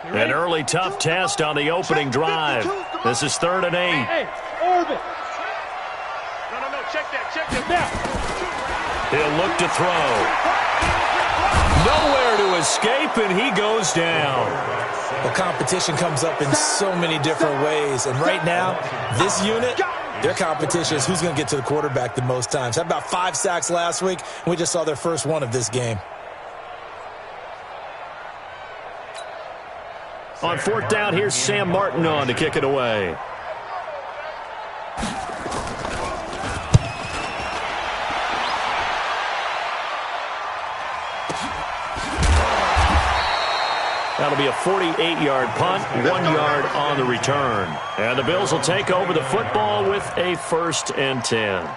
An early tough test on the opening drive. This is 3rd and 8. Hey, Orbit. No, check that. He'll look to throw. Nowhere to escape, and he goes down. Well, competition comes up in so many different ways, and right now, this unit, their competition is who's going to get to the quarterback the most times. Had about 5 sacks last week, and we just saw their first one of this game. On 4th down, here's Sam Martin on to kick it away. That'll be a 48-yard punt, 1 yard on the return. And the Bills will take over the football with a 1st and 10.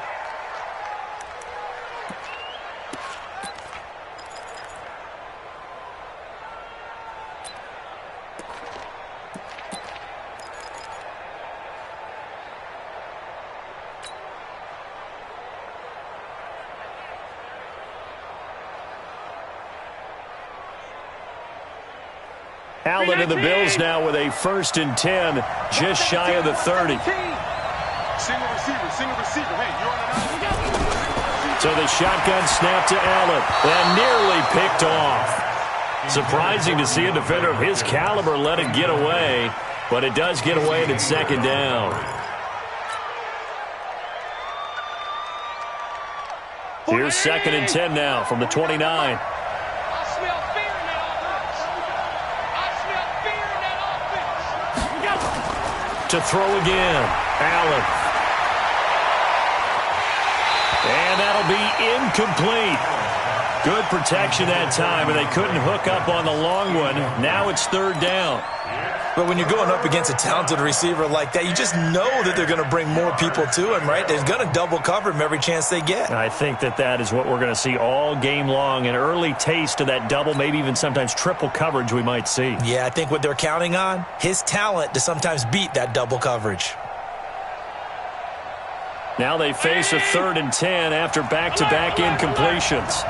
Allen and the Bills now with a 1st and 10, just shy of the 30. Single receiver. Hey, you're on So the shotgun snap to Allen, and nearly picked off. Surprising to see a defender of his caliber let it get away, but it does get away and it's 2nd down. Here's 2nd and 10 now from the 29. To throw again, Allen. And that'll be incomplete. Good protection that time, and they couldn't hook up on the long one. Now it's 3rd down. But when you're going up against a talented receiver like that, you just know that they're going to bring more people to him, right? They're going to double cover him every chance they get. I think that is what we're going to see all game long, an early taste of that double, maybe even sometimes triple coverage we might see. Yeah, I think what they're counting on, his talent to sometimes beat that double coverage. Now they face a 3rd and 10 after back-to-back incompletions.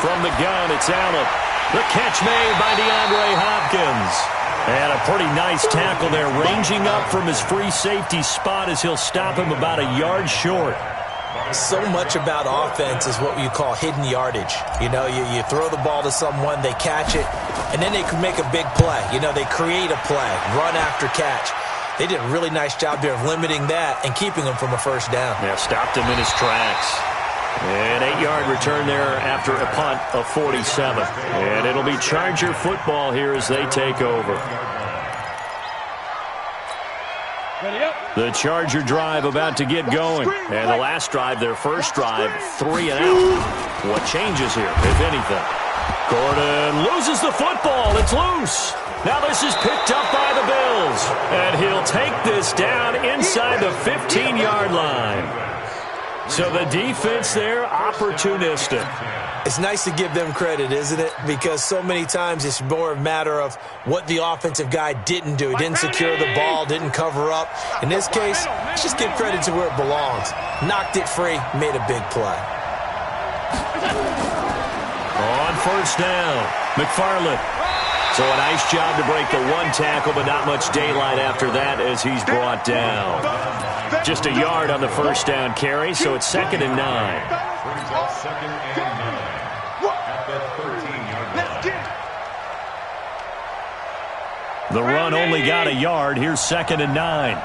From the gun, it's Allen. The catch made by DeAndre Hopkins. And a pretty nice tackle there, ranging up from his free safety spot as he'll stop him about a yard short. So much about offense is what you call hidden yardage. You know, you throw the ball to someone, they catch it, and then they can make a big play. You know, they create a play, run after catch. They did a really nice job there of limiting that and keeping him from a 1st down. Yeah, stopped him in his tracks. An 8-yard return there after a punt of 47. And it'll be Charger football here as they take over. The Charger drive about to get going. And the last drive, their first drive, 3 and out. What changes here, if anything? Gordon loses the football. It's loose. Now this is picked up by the Bills. And he'll take this down inside the 15-yard line. So the defense there, opportunistic. It's nice to give them credit, isn't it? Because so many times it's more a matter of what the offensive guy didn't do. He didn't secure the ball, didn't cover up. In this case, let's just give credit to where it belongs. Knocked it free, made a big play. On 1st down, McFarland. So a nice job to break the 1 tackle, but not much daylight after that as he's brought down. Just a yard on the 1st down carry, so it's 2nd and 9. The run only got a yard. Here's 2nd and 9.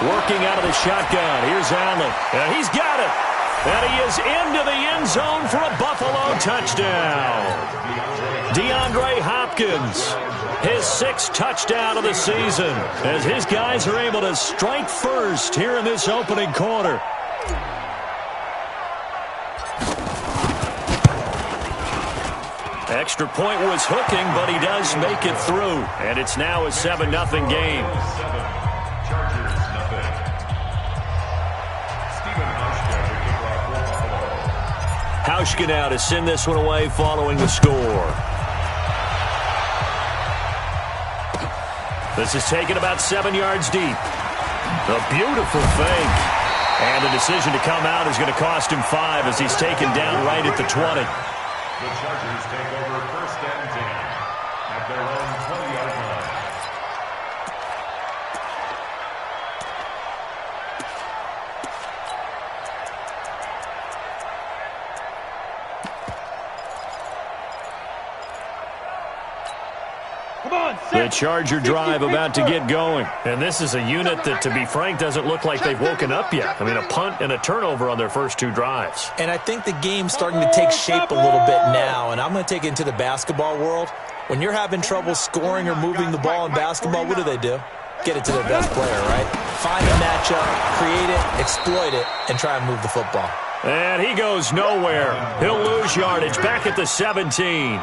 Working out of the shotgun. Here's Allen. And he's got it. And he is into the end zone for a Buffalo touchdown. DeAndre Hopkins, his 6th touchdown of the season, as his guys are able to strike first here in this opening quarter. Extra point was hooking, but he does make it through. And it's now a 7-0 game. Hauschka now to send this one away following the score. This is taken about 7 yards deep. A beautiful fake. And the decision to come out is going to cost him 5 as he's taken down right at the 20. The Chargers take over 1st and 10 at their own 20-yard line. The Charger drive about to get going. And this is a unit that, to be frank, doesn't look like they've woken up yet. I mean, a punt and a turnover on their first 2 drives. And I think the game's starting to take shape a little bit now, and I'm going to take it into the basketball world. When you're having trouble scoring or moving the ball in basketball, what do? Get it to their best player, right? Find a matchup, create it, exploit it, and try and move the football. And he goes nowhere. He'll lose yardage back at the 17.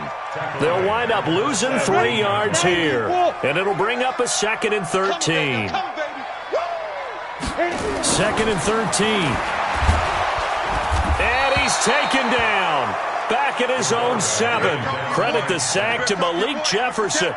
They'll wind up losing 3 yards here. And it'll bring up a 2nd and 13. 2nd and 13. And he's taken down. Back at his own 7. Credit the sack to Malik Jefferson.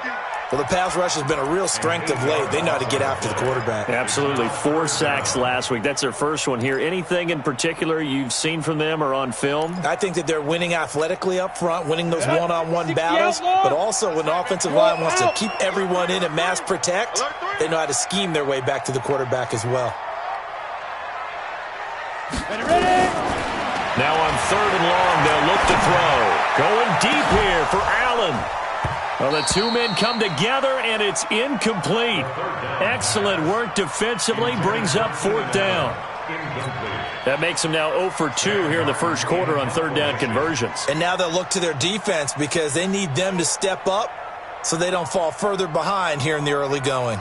Well, the pass rush has been a real strength of late. They know how to get after the quarterback. Absolutely. 4 sacks last week. That's their first one here. Anything in particular you've seen from them or on film? I think that they're winning athletically up front, winning those one-on-one battles, but also when the offensive line wants to keep everyone in and mass protect, they know how to scheme their way back to the quarterback as well. Now on 3rd and long, they'll look to throw. Going deep here for Allen. Well, the 2 men come together, and it's incomplete. Excellent work defensively, brings up 4th down. That makes them now 0 for 2 here in the first quarter on 3rd down conversions. And now they'll look to their defense because they need them to step up so they don't fall further behind here in the early going.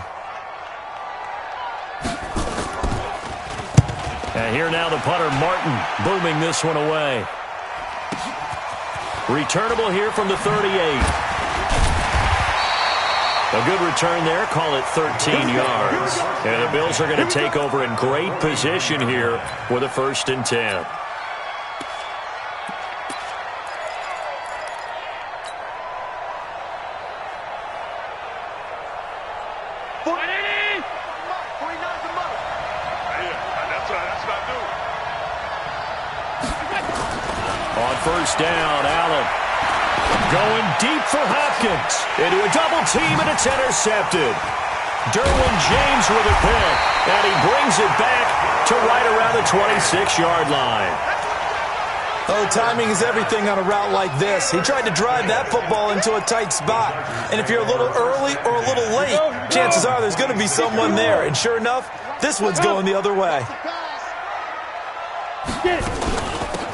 And here now the punter, Martin, booming this one away. Returnable here from the 38. A good return there, call it 13 yards. And the Bills are going to take over in great position here with a 1st and 10. On 1st down, Allen. Going deep for Hopkins. Into a double team, and it's intercepted. Derwin James with a pick. And he brings it back to right around the 26-yard line. Oh, timing is everything on a route like this. He tried to drive that football into a tight spot. And if you're a little early or a little late, chances are there's going to be someone there. And sure enough, this one's going the other way.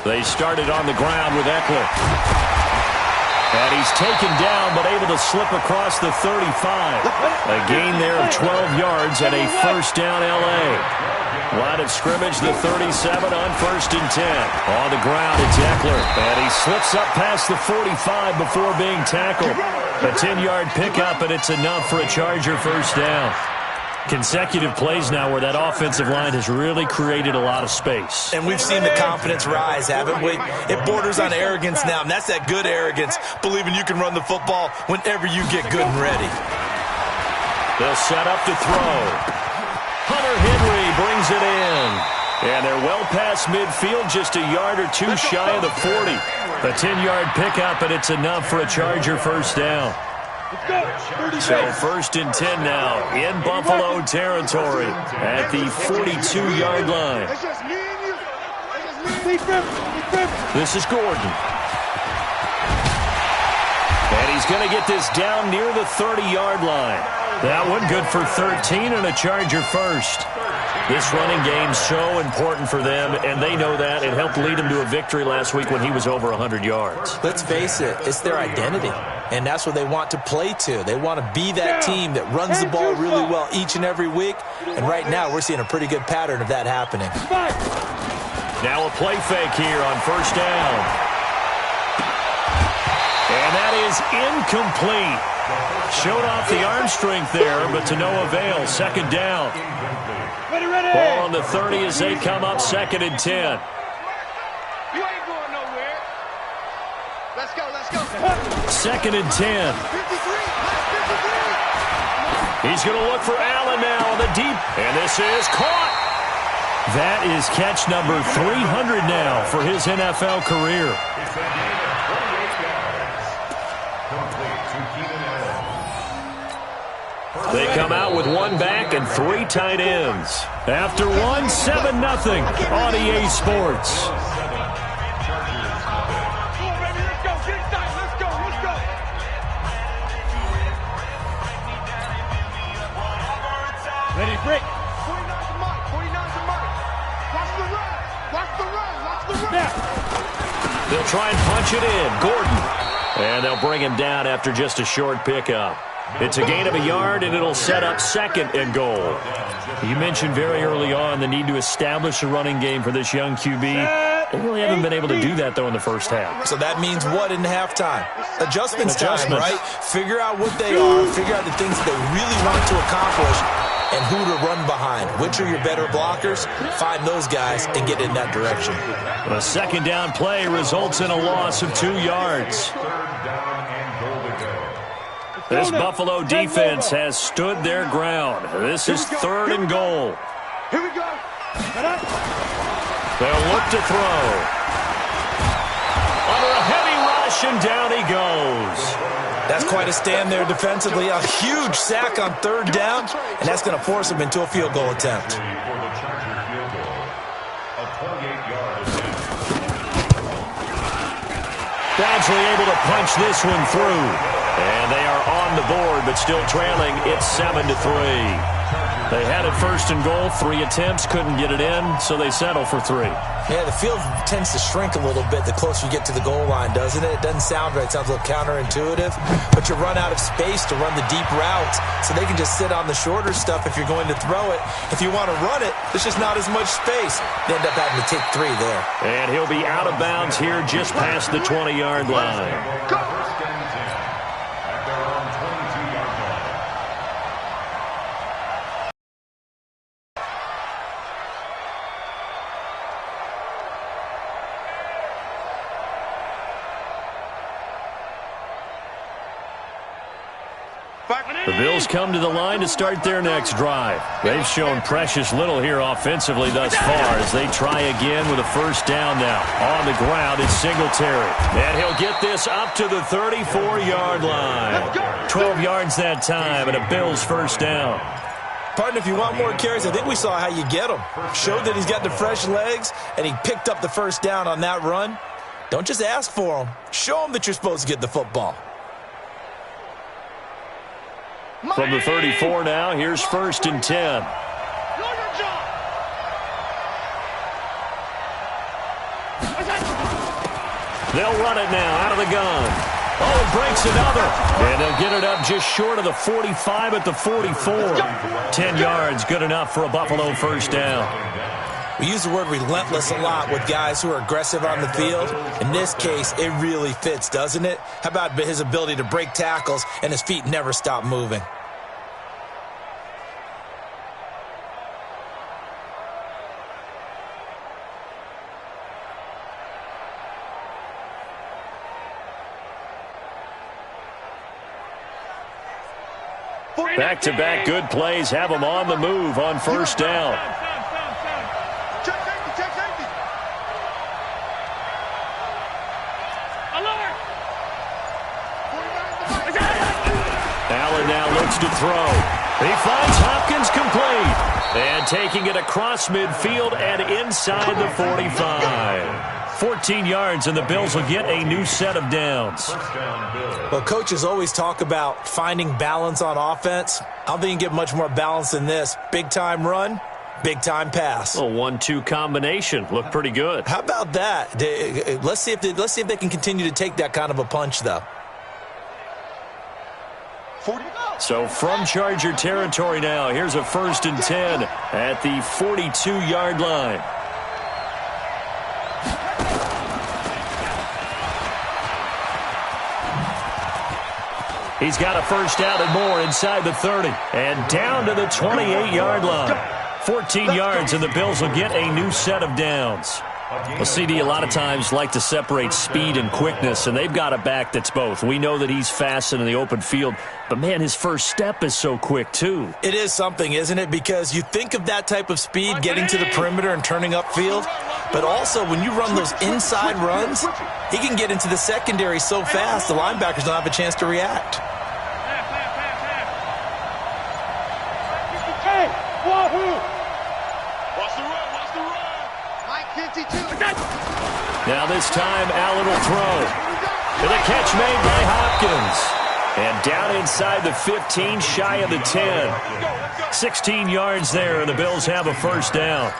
They started on the ground with Eckler. And he's taken down, but able to slip across the 35. A gain there of 12 yards and a 1st down L.A. Line of scrimmage, the 37 on 1st and 10. On the ground, it's Eckler. And he slips up past the 45 before being tackled. A 10-yard pickup, and it's enough for a Charger 1st down. Consecutive plays now where that offensive line has really created a lot of space. And we've seen the confidence rise, haven't we? It borders on arrogance now, and that's that good arrogance, believing you can run the football whenever you get good and ready. They'll set up to throw. Hunter Henry brings it in. And they're well past midfield, just a yard or 2 shy of the 40. A 10-yard pickup, and it's enough for a Charger 1st down. So 1st and 10 now in Buffalo territory at the 42-yard line. This is Gordon. And he's going to get this down near the 30-yard line. That one good for 13 and a Charger 1st. This running game so important for them, and they know that. It helped lead them to a victory last week when he was over 100 yards. Let's face it, it's their identity, and that's what they want to play to. They want to be that team that runs the ball really well each and every week, and right now we're seeing a pretty good pattern of that happening. Now a play fake here on 1st down. And that is incomplete. Showed off the arm strength there, but to no avail. 2nd down. Ball on the 30 as they come up 2nd and 10. You ain't going nowhere. Let's go, let's go. 2nd and 10. He's going to look for Allen now on the deep. And this is caught. That is catch number 300 now for his NFL career. It's a gain of 28 yards. Complete to Keenan Allen. They come out with one back and three tight ends. After one, 7-0 on EA Sports. Ready, break. 49's the mark. 49's the mark. Watch the run. Watch the run. Watch the run. They'll try and punch it in. Gordon. And they'll bring him down after just a short pickup. It's a gain of a yard, and it'll set up 2nd and goal. You mentioned very early on the need to establish a running game for this young QB. They really haven't been able to do that, though, in the first half. So that means what in halftime? Adjustments time, right? Figure out what they are, figure out the things they really want to accomplish, and who to run behind. Which are your better blockers? Find those guys and get in that direction. A 2nd down play results in a loss of 2 yards. This Buffalo defense has stood their ground. This is 3rd and goal. Here we go. They'll look to throw. Under a heavy rush, and down he goes. That's quite a stand there defensively. A huge sack on 3rd down, and that's going to force him into a field goal attempt. Badgley able to punch this one through. And they are on the board, but still trailing. It's 7-3. They had it 1st and goal. 3 attempts, couldn't get it in, so they settle for 3. Yeah, the field tends to shrink a little bit the closer you get to the goal line, doesn't it? It doesn't sound right. It sounds a little counterintuitive. But you run out of space to run the deep routes, so they can just sit on the shorter stuff if you're going to throw it. If you want to run it, there's just not as much space. They end up having to take 3 there. And he'll be out of bounds here just past the 20-yard line. The Bills come to the line to start their next drive. They've shown precious little here offensively thus far as they try again with a 1st down now. On the ground, it's Singletary. And he'll get this up to the 34-yard line. 12 yards that time, and a Bills 1st down. Partner, if you want more carries, I think we saw how you get them. Showed that he's got the fresh legs, and he picked up the 1st down on that run. Don't just ask for them. Show them that you're supposed to get the football. From the 34 now, here's 1st and 10. They'll run it now out of the gun. Oh, it breaks another. And they'll get it up just short of the 45 at the 44. 10 yards, good enough for a Buffalo 1st down. We use the word relentless a lot with guys who are aggressive on the field. In this case, it really fits, doesn't it? How about his ability to break tackles and his feet never stop moving? Back-to-back good plays have them on the move on 1st down. Allen now looks to throw. He finds Hopkins complete. And taking it across midfield and inside the 45. 14 yards, and the Bills will get a new set of downs. Well, coaches always talk about finding balance on offense. I don't think you can get much more balance than this. Big-time run, big-time pass. A 1-2 combination. Looked pretty good. How about that? Let's see if they can continue to take that kind of a punch, though. So from Charger territory now, here's a 1st and 10 at the 42-yard line. He's got a 1st down and more inside the 30. And down to the 28-yard line. 14 yards, and the Bills will get a new set of downs. Well, CD, a lot of times like to separate speed and quickness, and they've got a back that's both. We know that he's fast in the open field, but, man, his first step is so quick, too. It is something, isn't it? Because you think of that type of speed getting to the perimeter and turning upfield, but also when you run those inside runs, he can get into the secondary so fast the linebackers don't have a chance to react. Hey, Wahoo! Watch the run, watch the run! Mike 52. Now this time, Allen will throw. And the catch made by Hopkins. And down inside the 15, shy of the 10. 16 yards there, and the Bills have a first down.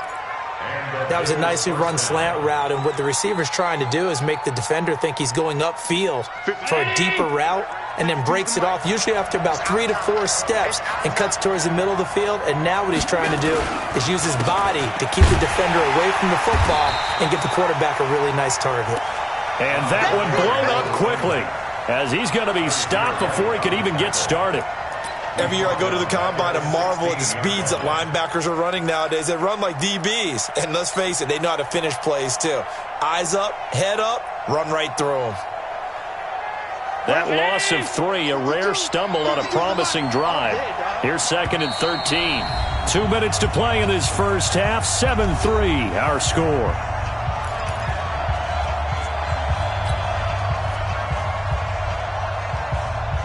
That was a nicely run slant route, and what the receiver's trying to do is make the defender think he's going upfield for a deeper route, and then breaks it off, usually after about 3 to 4 steps, and cuts towards the middle of the field. And now what he's trying to do is use his body to keep the defender away from the football and give the quarterback a really nice target. And that one blown up quickly, as he's going to be stopped before he could even get started. Every year I go to the combine and marvel at the speeds that linebackers are running nowadays. They run like DBs, and let's face it, they know how to finish plays too. Eyes up, head up, run right through them. That loss of 3, a rare stumble on a promising drive. Here's 2nd and 13. 2 minutes to play in this first half. 7-3, our score.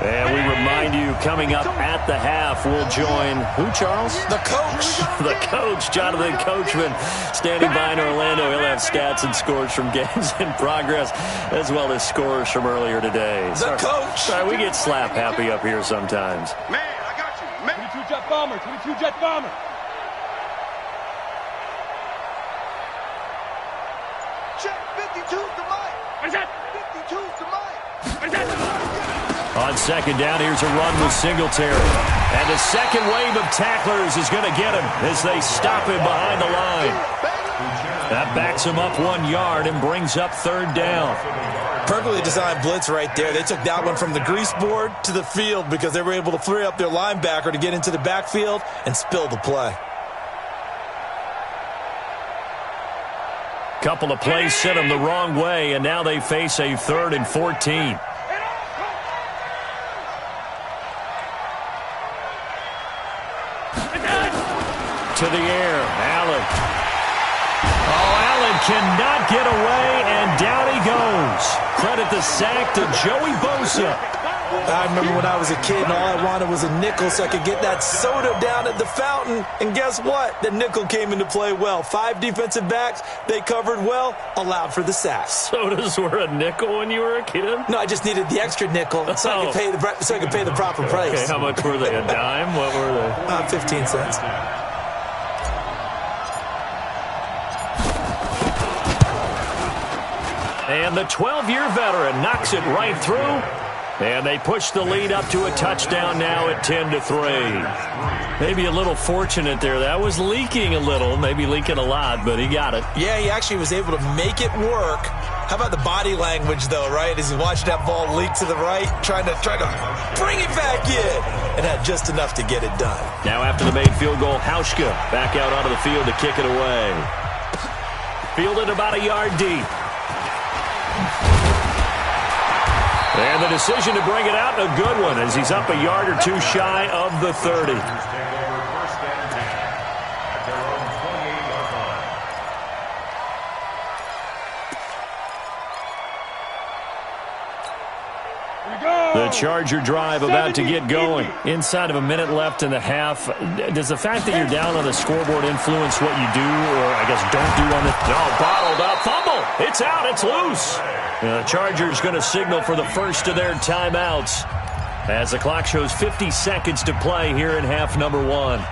And we remind you, coming up at the half, we'll join who, Charles? The coach. The coach, Jonathan Coachman, standing by in Orlando. He'll have stats and scores from games in progress, as well as scores from earlier today. The coach. Sorry, we get slap happy up here sometimes. Man, I got you. Man. 22 Jet Bomber, 22 Jet Bomber. Check 52's the mic. What is that? 52's the mic. What is that? On second down, here's a run with Singletary. And the second wave of tacklers is going to get him as they stop him behind the line. That backs him up 1 yard and brings up 3rd down. Perfectly designed blitz right there. They took that one from the grease board to the field because they were able to free up their linebacker to get into the backfield and spill the play. Couple of plays sent them the wrong way, and now they face a 3rd and 14. To the air, Allen. Oh, Allen cannot get away, and down he goes. Credit the sack to Joey Bosa. I remember when I was a kid and all I wanted was a nickel so I could get that soda down at the fountain. And guess what? The nickel came into play well. 5 defensive backs, they covered well, allowed for the sack. Sodas were a nickel when you were a kid? No, I just needed the extra nickel so I could pay the proper price. Okay, how much were they? A dime? What were they? 15 cents. And the 12-year veteran knocks it right through. And they push the lead up to a touchdown now at 10-3. Maybe a little fortunate there. That was leaking a little, maybe leaking a lot, but he got it. Yeah, he actually was able to make it work. How about the body language, though, right? As he watched that ball leak to the right, trying to bring it back in, and had just enough to get it done. Now after the made field goal, Hauschka back out onto the field to kick it away. Fielded about a yard deep. And the decision to bring it out, a good one, as he's up a yard or two shy of the 30. The Charger drive about to get going. Inside of a minute left in the half. Does the fact that you're down on the scoreboard influence what you do, or I guess don't do on the... No, bottled up. Fumble. It's out. It's loose. The Chargers going to signal for the first of their timeouts as the clock shows 50 seconds to play here in half number 1.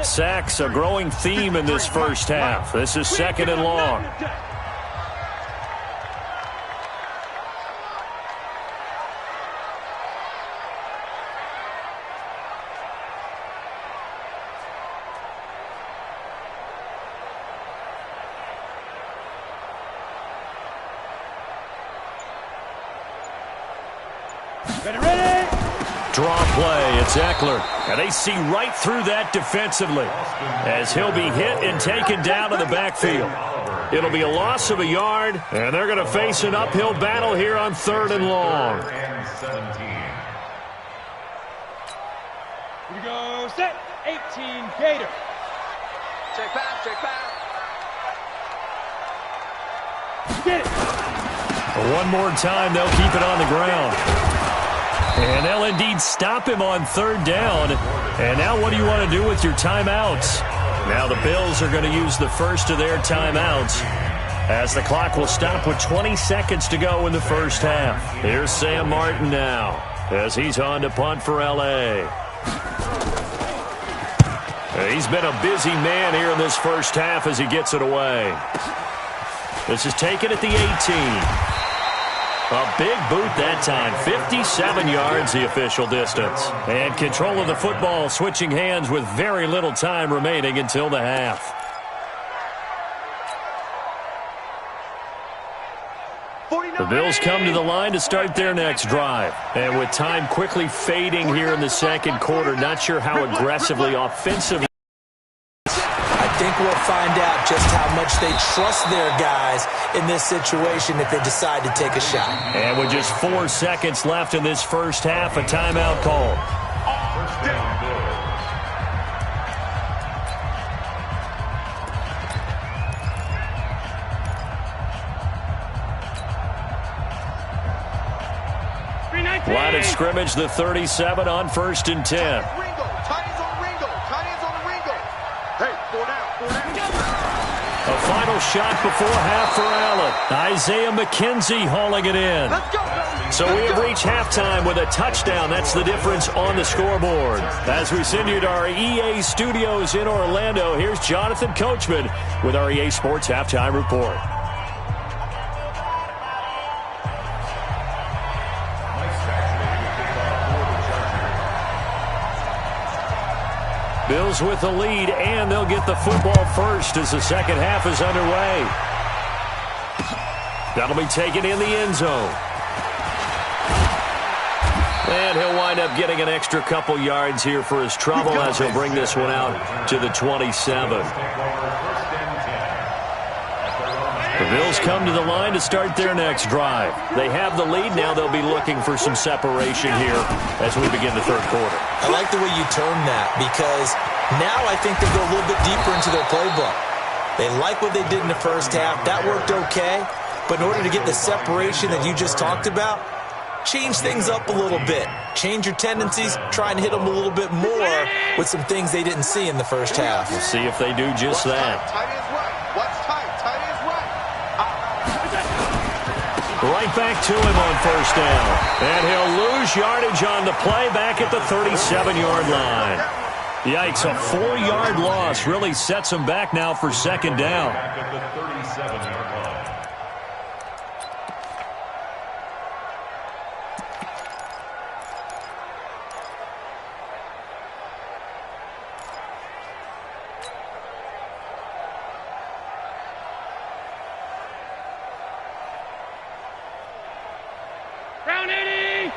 Sacks, a growing theme in this first half. This is 2nd and long. Ready? Draw play, it's Eckler. And they see right through that defensively as he'll be hit and taken down to the backfield. It'll be a loss of a yard, and they're going to face an uphill battle here on 3rd and long. Here we go, set, 18, Gator. Check pass, check pass. Get it. One more time, they'll keep it on the ground. And they'll indeed stop him on 3rd down. And now what do you want to do with your timeouts? Now the Bills are going to use the first of their timeouts as the clock will stop with 20 seconds to go in the first half. Here's Sam Martin now as he's on to punt for L.A. He's been a busy man here in this first half as he gets it away. This is taken at the 18. A big boot that time, 57 yards the official distance. And control of the football switching hands with very little time remaining until the half. The Bills come to the line to start their next drive. And with time quickly fading here in the second quarter, not sure how aggressively offensively. I think we'll find out just how much they trust their guys in this situation if they decide to take a shot. And with just 4 seconds left in this first half, a timeout call. Line of scrimmage, the 37 on 1st and 10. A final shot before half for Allen. Isaiah McKenzie hauling it in. So we have reached halftime with a touchdown. That's the difference on the scoreboard. As we send you to our EA studios in Orlando, here's Jonathan Coachman with our EA Sports Halftime Report. Bills with the lead, and they'll get the football first as the second half is underway. That'll be taken in the end zone. And he'll wind up getting an extra couple yards here for his trouble as he'll bring this one out to the 27. The Bills come to the line to start their next drive. They have the lead. Now they'll be looking for some separation here as we begin the third quarter. I like the way you term that because now I think they go a little bit deeper into their playbook. They like what they did in the first half. That worked okay. But in order to get the separation that you just talked about, change things up a little bit. Change your tendencies. Try and hit them a little bit more with some things they didn't see in the first half. We'll see if they do just that. Right back to him on first down. And he'll lose yardage on the play back at the 37-yard line. Yikes, a 4-yard loss really sets him back now for second down. Back at the 37-yard line. Round 80!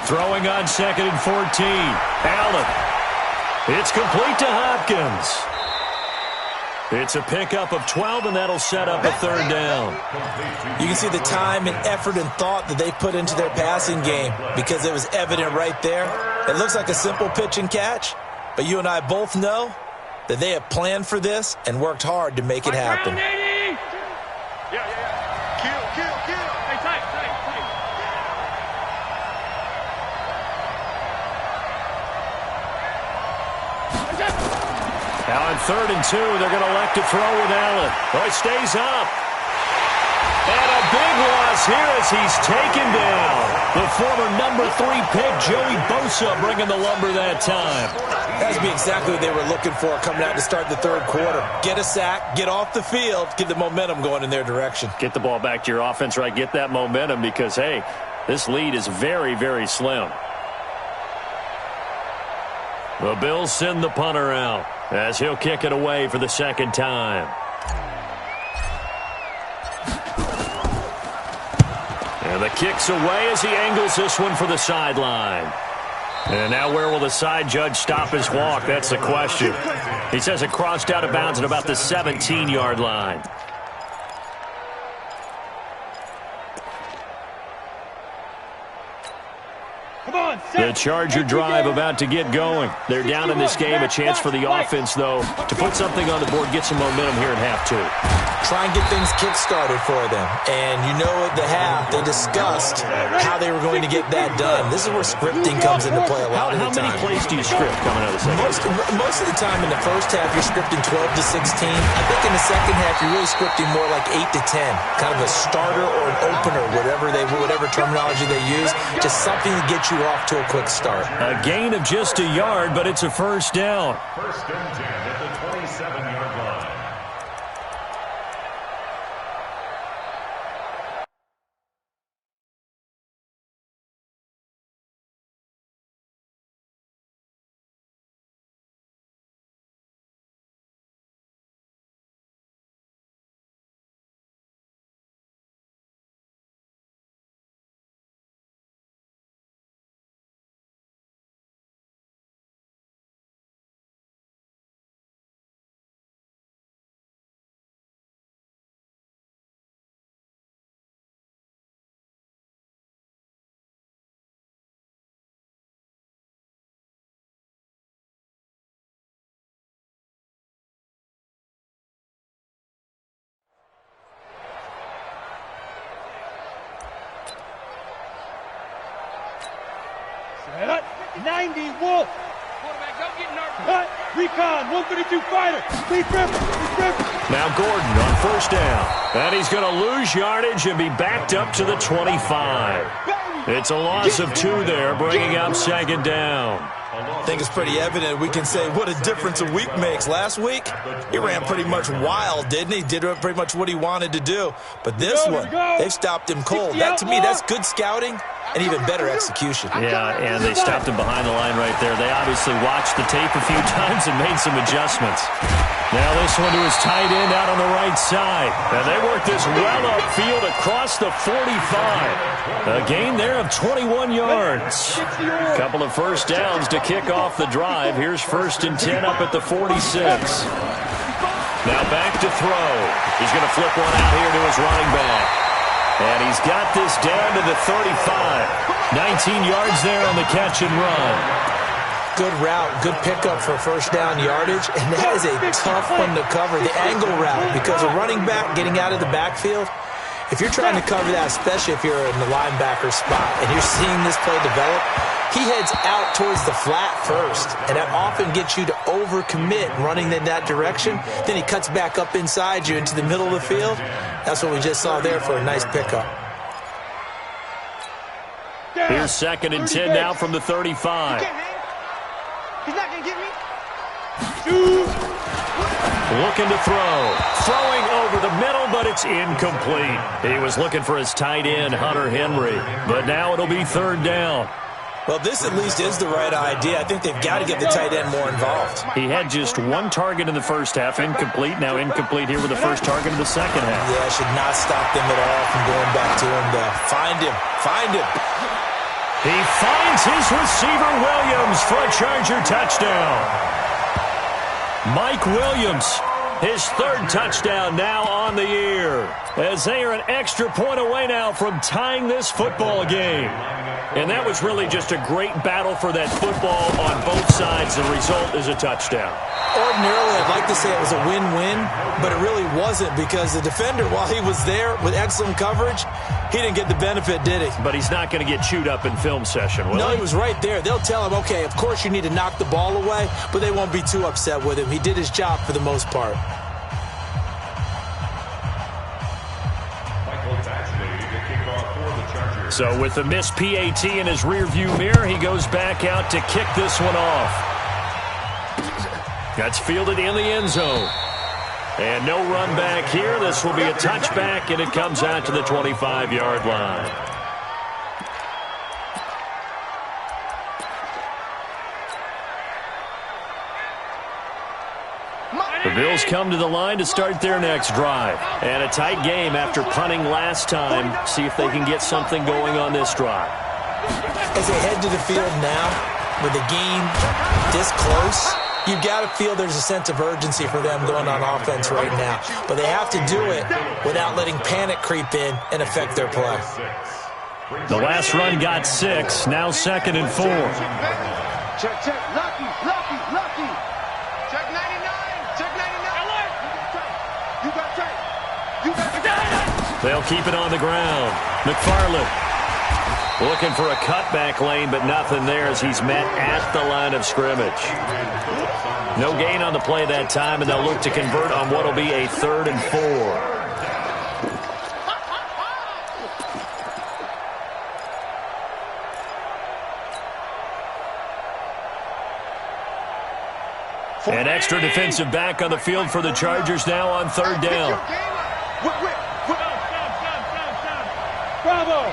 Throwing on 2nd and 14. Allen. It's complete to Hopkins. It's a pickup of 12, and that'll set up a third down. You can see the time and effort and thought that they put into their passing game because it was evident right there. It looks like a simple pitch and catch, but you and I both know that they have planned for this and worked hard to make it happen. Kill. Hey, tight. Now on 3rd and 2, they're going to elect to throw with Allen. Oh, it stays up. And a big loss here as he's taken down. The former number 3 pick, Joey Bosa, bringing the lumber that time. That's exactly what they were looking for coming out to start the third quarter. Get a sack, get off the field, get the momentum going in their direction. Get the ball back to your offense, right? Get that momentum because, hey, this lead is very, very slim. The Bills send the punter out as he'll kick it away for the second time. And the kick's away as he angles this one for the sideline. And now where will the side judge stop his walk? That's the question. He says it crossed out of bounds at about the 17-yard line. The Charger drive about to get going. They're down in this game. A chance for the offense, though, to put something on the board, get some momentum here in half two. Try and get things kick-started for them. And you know at the half, they discussed how they were going to get that done. This is where scripting comes into play a lot of the time. How many plays do you script coming out of the second? Most of the time in the first half, you're scripting 12 to 16. I think in the second half, you're really scripting more like 8 to 10. Kind of a starter or an opener, whatever terminology they use. Just something to get you off to a quick start. A gain of just a yard, but it's a first down. First and 10 at the 27-yard line. Set up, 90 Wolf. Quarterback, don't get nervous. Cut, recon, 132 fighter. Lead grip. Now Gordon on first down. And he's going to lose yardage and be backed up to the 25. It's a loss of 2 there, bringing up second down. I think it's pretty evident. We can say what a difference a week makes. Last week, he ran pretty much wild, didn't he? Did pretty much what he wanted to do. But this one, they've stopped him cold. That, to me, that's good scouting and even better execution. Yeah, and they stopped him behind the line right there. They obviously watched the tape a few times and made some adjustments. Now this one to his tight end out on the right side. And they work this well upfield across the 45. A gain there of 21 yards. A couple of first downs to kick off the drive. Here's first and 10 up at the 46. Now back to throw. He's going to flip one out here to his running back. And he's got this down to the 35. 19 yards there on the catch and run. Good route, good pickup for first down yardage, and that is a tough one to cover, the angle route, because a running back getting out of the backfield, if you're trying to cover that, especially if you're in the linebacker spot, and you're seeing this play develop, he heads out towards the flat first, and that often gets you to overcommit running in that direction. Then he cuts back up inside you into the middle of the field. That's what we just saw there for a nice pickup. Here's second and 10 now from the 35. He's not going to get me. Looking to throw. Throwing over the middle, but it's incomplete. He was looking for his tight end, Hunter Henry. But now it'll be third down. Well, this at least is the right idea. I think they've got to get the tight end more involved. He had just one target in the first half, incomplete. Now incomplete here with the first target in the second half. Yeah, should not stop them at all from going back to him. Find him. Find him. He finds his receiver, Williams, for a Charger touchdown. Mike Williams, his third touchdown now on the year, as they are an extra point away now from tying this football game. And that was really just a great battle for that football on both sides. The result is a touchdown. Ordinarily, I'd like to say it was a win-win, but it really wasn't, because the defender, while he was there with excellent coverage, he didn't get the benefit, did he? But he's not going to get chewed up in film session, will he? No, he was right there. They'll tell him, okay, of course you need to knock the ball away, but they won't be too upset with him. He did his job for the most part. So with the missed PAT in his rearview mirror, he goes back out to kick this one off. That's fielded in the end zone. And no run back here. This will be a touchback, and it comes out to the 25-yard line. Bills come to the line to start their next drive. And a tight game after punting last time. See if they can get something going on this drive. As they head to the field now, with the game this close, you've got to feel there's a sense of urgency for them going on offense right now. But they have to do it without letting panic creep in and affect their play. The last run got 6, now 2nd and 4. Check, check, Lucky. Check 99, check 99. You got tight. They'll keep it on the ground. McFarland looking for a cutback lane, but nothing there as he's met at the line of scrimmage. No gain on the play that time, and they'll look to convert on what will be a 3rd and 4. An extra defensive back on the field for the Chargers now on 3rd down. Bravo!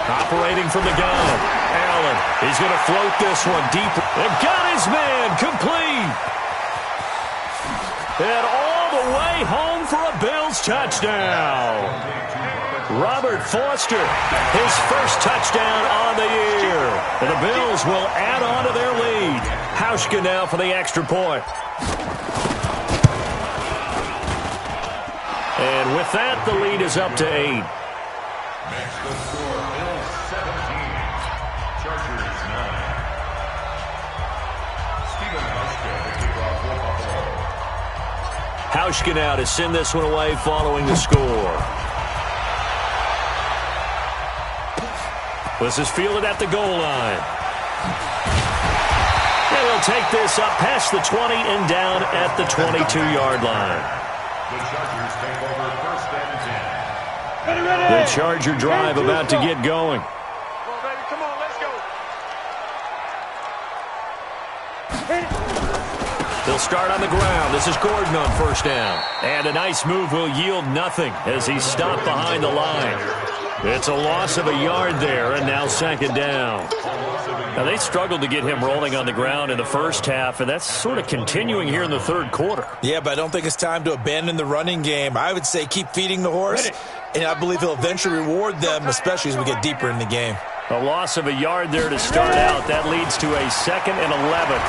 Operating from the gun. Allen, he's going to float this one deep. They've got his man complete. And all the way home for a Bills touchdown. Robert Foster, his first touchdown on the year. And the Bills will add on to their lead. Hauschka now for the extra point. And with that, the lead is up to 8. Makes the score Bills 17, Chargers 9. Stephen Hauschka to kick off for Buffalo. Hauschka now to send this one away following the score. This is fielded at the goal line. And they'll take this up past the 20 and down at the 22-yard line. The Chargers take over 1st and 10. The Charger drive about to get going. Come on, let's go. They'll start on the ground. This is Gordon on 1st down. And a nice move will yield nothing as he's stopped behind the line. It's a loss of a yard there, and now 2nd down. Now, they struggled to get him rolling on the ground in the first half, and that's sort of continuing here in the 3rd quarter. Yeah, but I don't think it's time to abandon the running game. I would say keep feeding the horse, and I believe he'll eventually reward them, especially as we get deeper in the game. A loss of a yard there to start out. That leads to a 2nd and 11.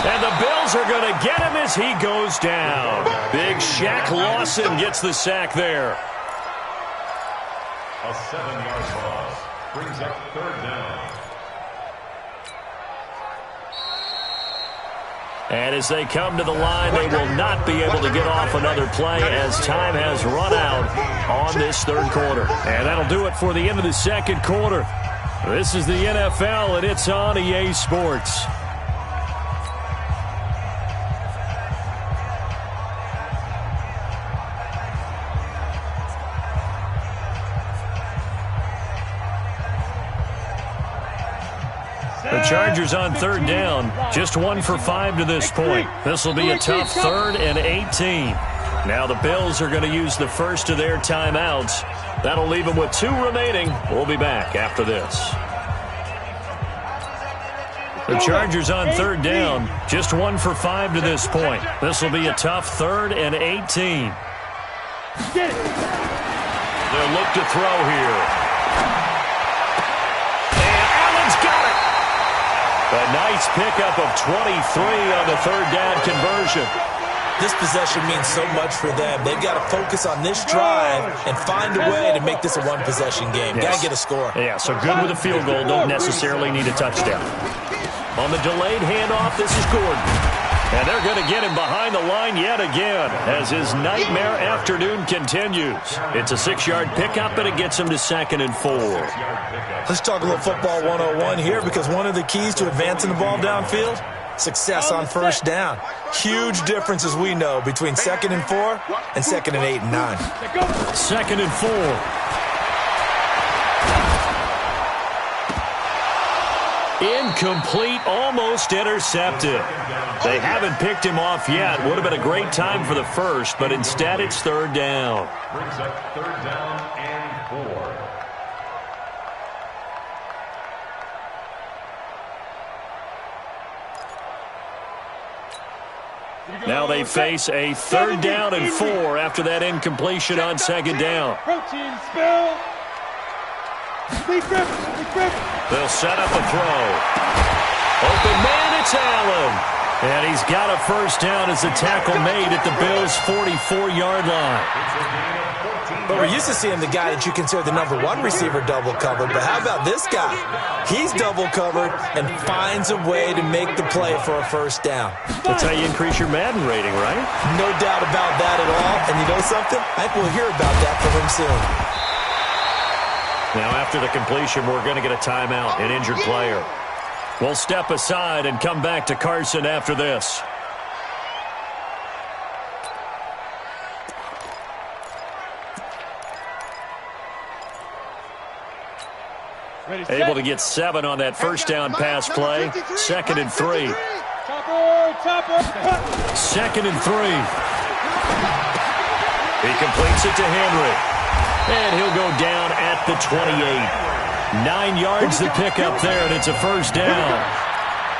And the Bills are going to get him as he goes down. Big Shaq Lawson gets the sack there. A 7-yard loss brings up 3rd down. And as they come to the line, they will not be able to get off another play as time has run out on this 3rd quarter. And that'll do it for the end of the 2nd quarter. This is the NFL, and it's on EA Sports. The Chargers on 3rd down, just 1 for 5 to this point. This will be a tough 3rd and 18. Now the Bills are going to use the first of their timeouts. That'll leave them with 2 remaining. We'll be back after this. The Chargers on 3rd down, just 1 for 5 to this point. This will be a tough 3rd and 18. They'll look to throw here. A nice pickup of 23 on the 3rd down conversion. This possession means so much for them. They've got to focus on this drive and find a way to make this a one-possession game. Got to get a score. Yeah, so good with a field goal. Don't necessarily need a touchdown. On the delayed handoff, this is Gordon. And they're going to get him behind the line yet again as his nightmare afternoon continues. It's a 6-yard pickup, and it gets him to 2nd and 4. Let's talk a little football 101 here, because one of the keys to advancing the ball downfield, success on 1st down. Huge difference, as we know, between 2nd and 4 and 2nd and 8 and 9. 2nd and 4. Incomplete, almost intercepted. They haven't picked him off yet. Would have been a great time for the first, but instead it's 3rd down. Brings up 3rd down and 4. Now they face a 3rd down and 4 after that incompletion on 2nd down. Protein spill. They'll set up a throw. Open man, it's Allen. And he's got a 1st down as the tackle made at the Bills' 44-yard line. But we're used to seeing the guy that you consider the #1 receiver double covered. But how about this guy? He's double covered and finds a way to make the play for a 1st down. That's how you increase your Madden rating, right? No doubt about that at all. And you know something? I think we'll hear about that from him soon. Now after the completion, we're going to get a timeout, an injured player. We'll step aside and come back to Carson after this. Able to get 7 on that 1st down pass play. 2nd and 3. 2nd and 3. He completes it to Henry. And he'll go down at the 28. 9 yards to pick up there, and it's a 1st down.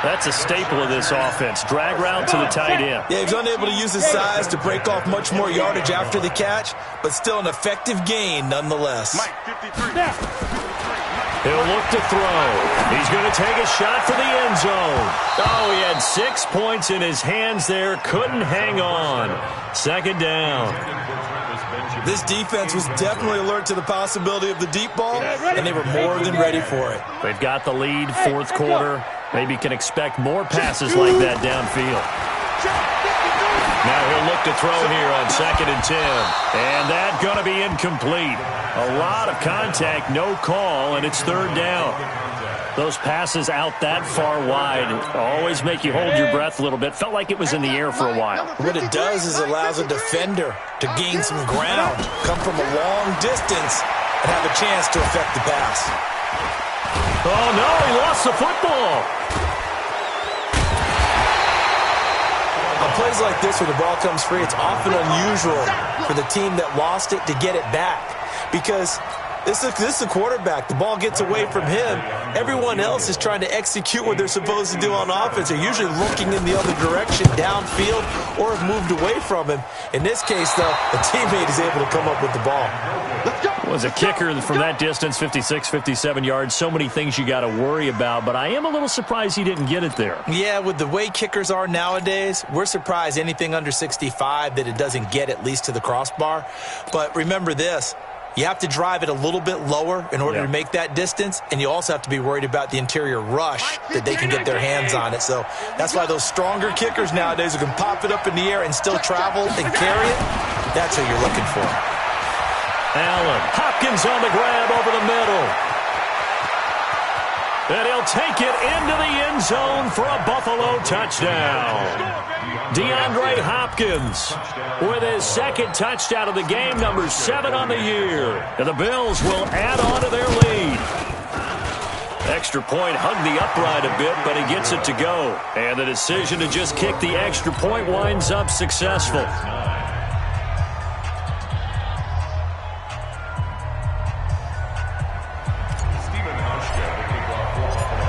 That's a staple of this offense. Drag route to the tight end. Yeah, he's unable to use his size to break off much more yardage after the catch, but still an effective gain nonetheless. He'll look to throw. He's going to take a shot for the end zone. Oh, he had 6 points in his hands there. Couldn't hang on. 2nd down. This defense was definitely alert to the possibility of the deep ball, and they were more than ready for it. They've got the lead, 4th quarter. Maybe can expect more passes like that downfield. Now he'll look to throw here on 2nd and 10. And that's going to be incomplete. A lot of contact, no call, and it's 3rd down. Those passes out that far wide always make you hold your breath a little bit. Felt like it was in the air for a while. What it does is it allows a defender to gain some ground, come from a long distance, and have a chance to affect the pass. Oh, no, he lost the football. On plays like this where the ball comes free, it's often unusual for the team that lost it to get it back because this is the quarterback. The ball gets away from him. Everyone else is trying to execute what they're supposed to do on offense. They're usually looking in the other direction, downfield, or have moved away from him. In this case, though, a teammate is able to come up with the ball. Was a kicker from that distance, 56, 57 yards. So many things you got to worry about, but I am a little surprised he didn't get it there. Yeah, with the way kickers are nowadays, we're surprised anything under 65 that it doesn't get at least to the crossbar. But remember this. You have to drive it a little bit lower in order to make that distance, and you also have to be worried about the interior rush that they can get their hands on it. So that's why those stronger kickers nowadays who can pop it up in the air and still travel and carry it, that's who you're looking for. Allen, Hopkins on the grab over the middle. And he'll take it into the end zone for a Buffalo touchdown. DeAndre Hopkins with his 2nd touchdown of the game, number 7 on the year. And the Bills will add on to their lead. Extra point hugged the upright a bit, but he gets it to go. And the decision to just kick the extra point winds up successful.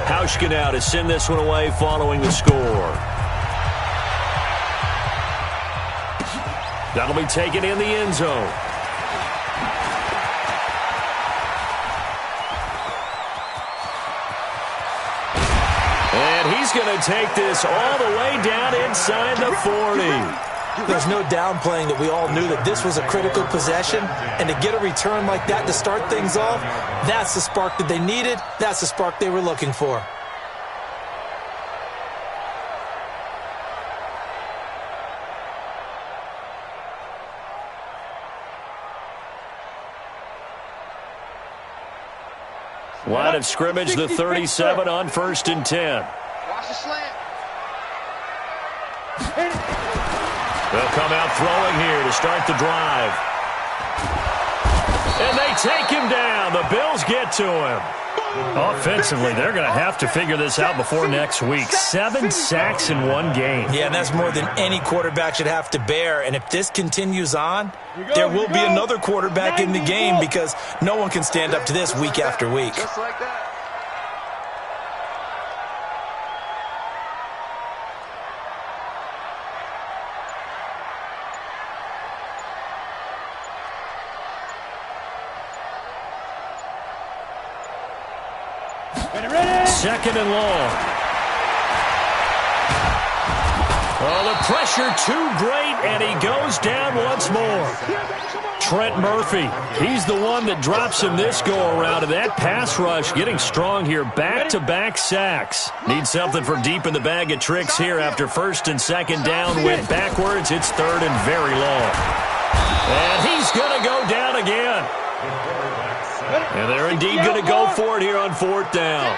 Hauschka now to send this one away following the score. That'll be taken in the end zone. And he's going to take this all the way down inside the 40. There's no downplaying that we all knew that this was a critical possession, and to get a return like that to start things off, that's the spark that they needed. That's the spark they were looking for. Line of scrimmage, the 37 on 1st and 10. Watch the slant. They'll come out throwing here to start the drive. And they take him down. The Bills get to him. Offensively, they're going to have to figure this out before next week. 7 sacks in one game. Yeah, and that's more than any quarterback should have to bear. And if this continues on, there will be another quarterback in the game because no one can stand up to this week after week. Just like that. second and long. Oh, the pressure too great, and he goes down once more. Trent Murphy, he's the one that drops him this go-around, and that pass rush getting strong here. Back-to-back sacks. Need something for deep in the bag of tricks here after first and second down. Went backwards. It's third and very long. And he's going to go down again. And they're indeed going to go for it here on fourth down.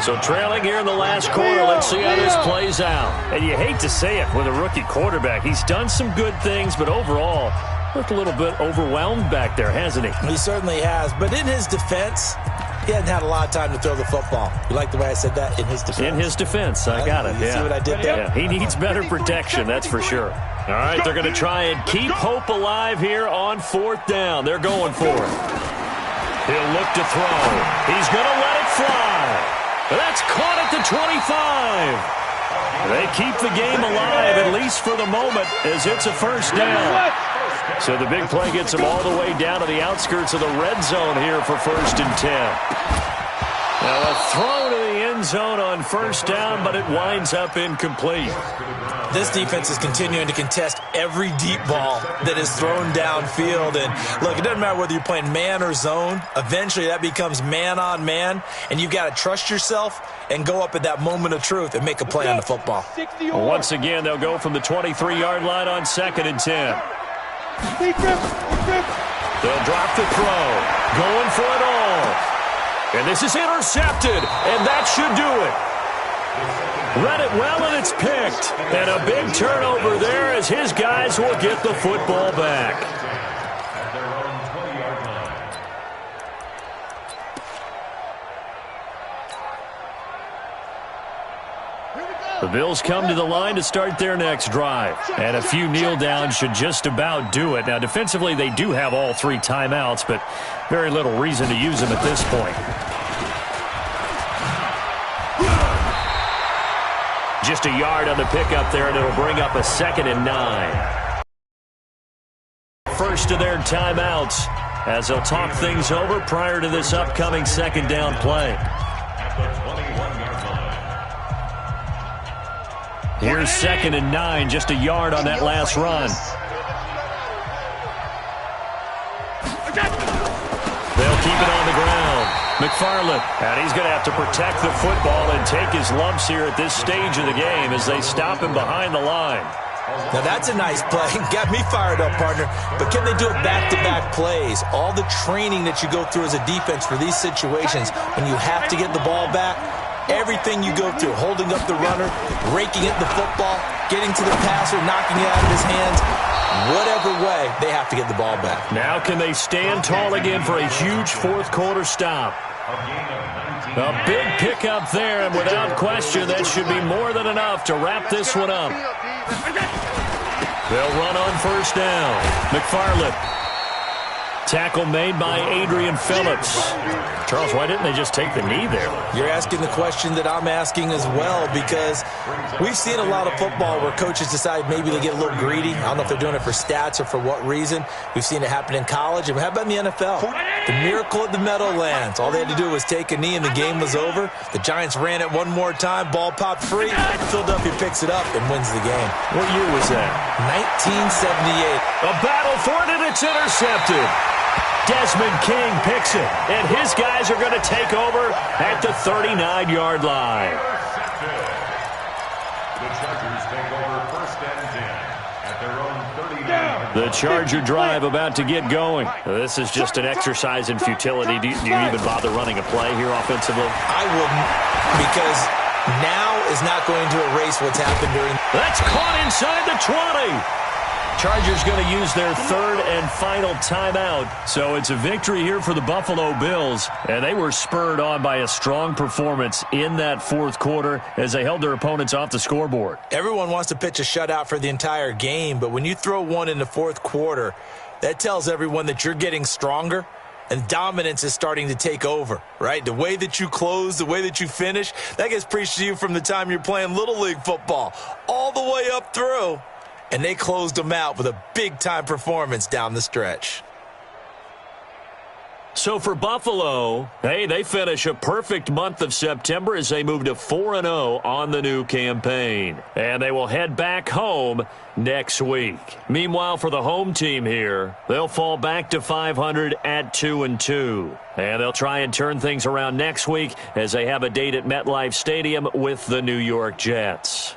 So trailing here in the last quarter, let's see how this plays out. And you hate to say it with a rookie quarterback. He's done some good things, but overall, looked a little bit overwhelmed back there, hasn't he? He certainly has. But in his defense, he hasn't had a lot of time to throw the football. You like the way I said that? In his defense. In his defense. I got it. You see what I did there? Yeah, he needs better protection, that's for sure. All right, they're going to try and keep hope alive here on fourth down. They're going for it. He'll look to throw. He's going to let it fly. That's caught at the 25. They keep the game alive, at least for the moment, as it's a first down. So the big play gets them all the way down to the outskirts of the red zone here for first and 10. Now a throw to the end zone on first down, but it winds up incomplete. This defense is continuing to contest every deep ball that is thrown downfield. And look, it doesn't matter whether you're playing man or zone. Eventually that becomes man on man, and you've got to trust yourself and go up at that moment of truth and make a play on the football. Once again, they'll go from the 23-yard line on second and 10. They'll drop the throw. Going for it all. And this is intercepted, and that should do it. Read it well, and it's picked. And a big turnover there as his guys will get the football back. At their own 20-yard line. The Bills come to the line to start their next drive. And a few kneel downs should just about do it. Now, defensively, they do have all three timeouts, but very little reason to use them at this point. Just a yard on the pickup there, and it'll bring up a second and 9. First of their timeouts as they'll talk things over prior to this upcoming second down play. At the 21-yard line. Here's second and 9, just a yard on that last run. They'll keep it on the ground. McFarland, and he's going to have to protect the football and take his lumps here at this stage of the game as they stop him behind the line. Now that's a nice play. Got me fired up, partner. But can they do it back-to-back plays? All the training that you go through as a defense for these situations, when you have to get the ball back, everything you go through, holding up the runner, raking at the football, getting to the passer, knocking it out of his hands, whatever way, they have to get the ball back. Now can they stand tall again for a huge fourth quarter stop? A big pickup there, and without question, that should be more than enough to wrap this one up. They'll run on first down. McFarland. Tackle made by Adrian Phillips. Charles, why didn't they just take the knee there? You're asking the question that I'm asking as well, because we've seen a lot of football where coaches decide maybe they get a little greedy. I don't know if they're doing it for stats or for what reason. We've seen it happen in college. And how about in the NFL? The miracle at the Meadowlands. All they had to do was take a knee and the game was over. The Giants ran it one more time. Ball popped free. Philadelphia picks it up and wins the game. What year was that? 1978. A battle for it, and it's intercepted. Desmond King picks it, and his guys are going to take over at the 39-yard line. The Chargers take over first and 10 at their own 39. The Charger drive about to get going. This is just an exercise in futility. Do you even bother running a play here offensively? I wouldn't, because now is not going to erase what's happened during. That's caught inside the 20. Chargers going to use their third and final timeout. So it's a victory here for the Buffalo Bills. And they were spurred on by a strong performance in that fourth quarter as they held their opponents off the scoreboard. Everyone wants to pitch a shutout for the entire game, but when you throw one in the fourth quarter, that tells everyone that you're getting stronger and dominance is starting to take over, right? The way that you close, the way that you finish, that gets preached to you from the time you're playing Little League football all the way up through. And they closed them out with a big-time performance down the stretch. So for Buffalo, hey, they finish a perfect month of September as they move to 4-0 on the new campaign. And they will head back home next week. Meanwhile, for the home team here, they'll fall back to 500 at 2-2. And they'll try and turn things around next week as they have a date at MetLife Stadium with the New York Jets.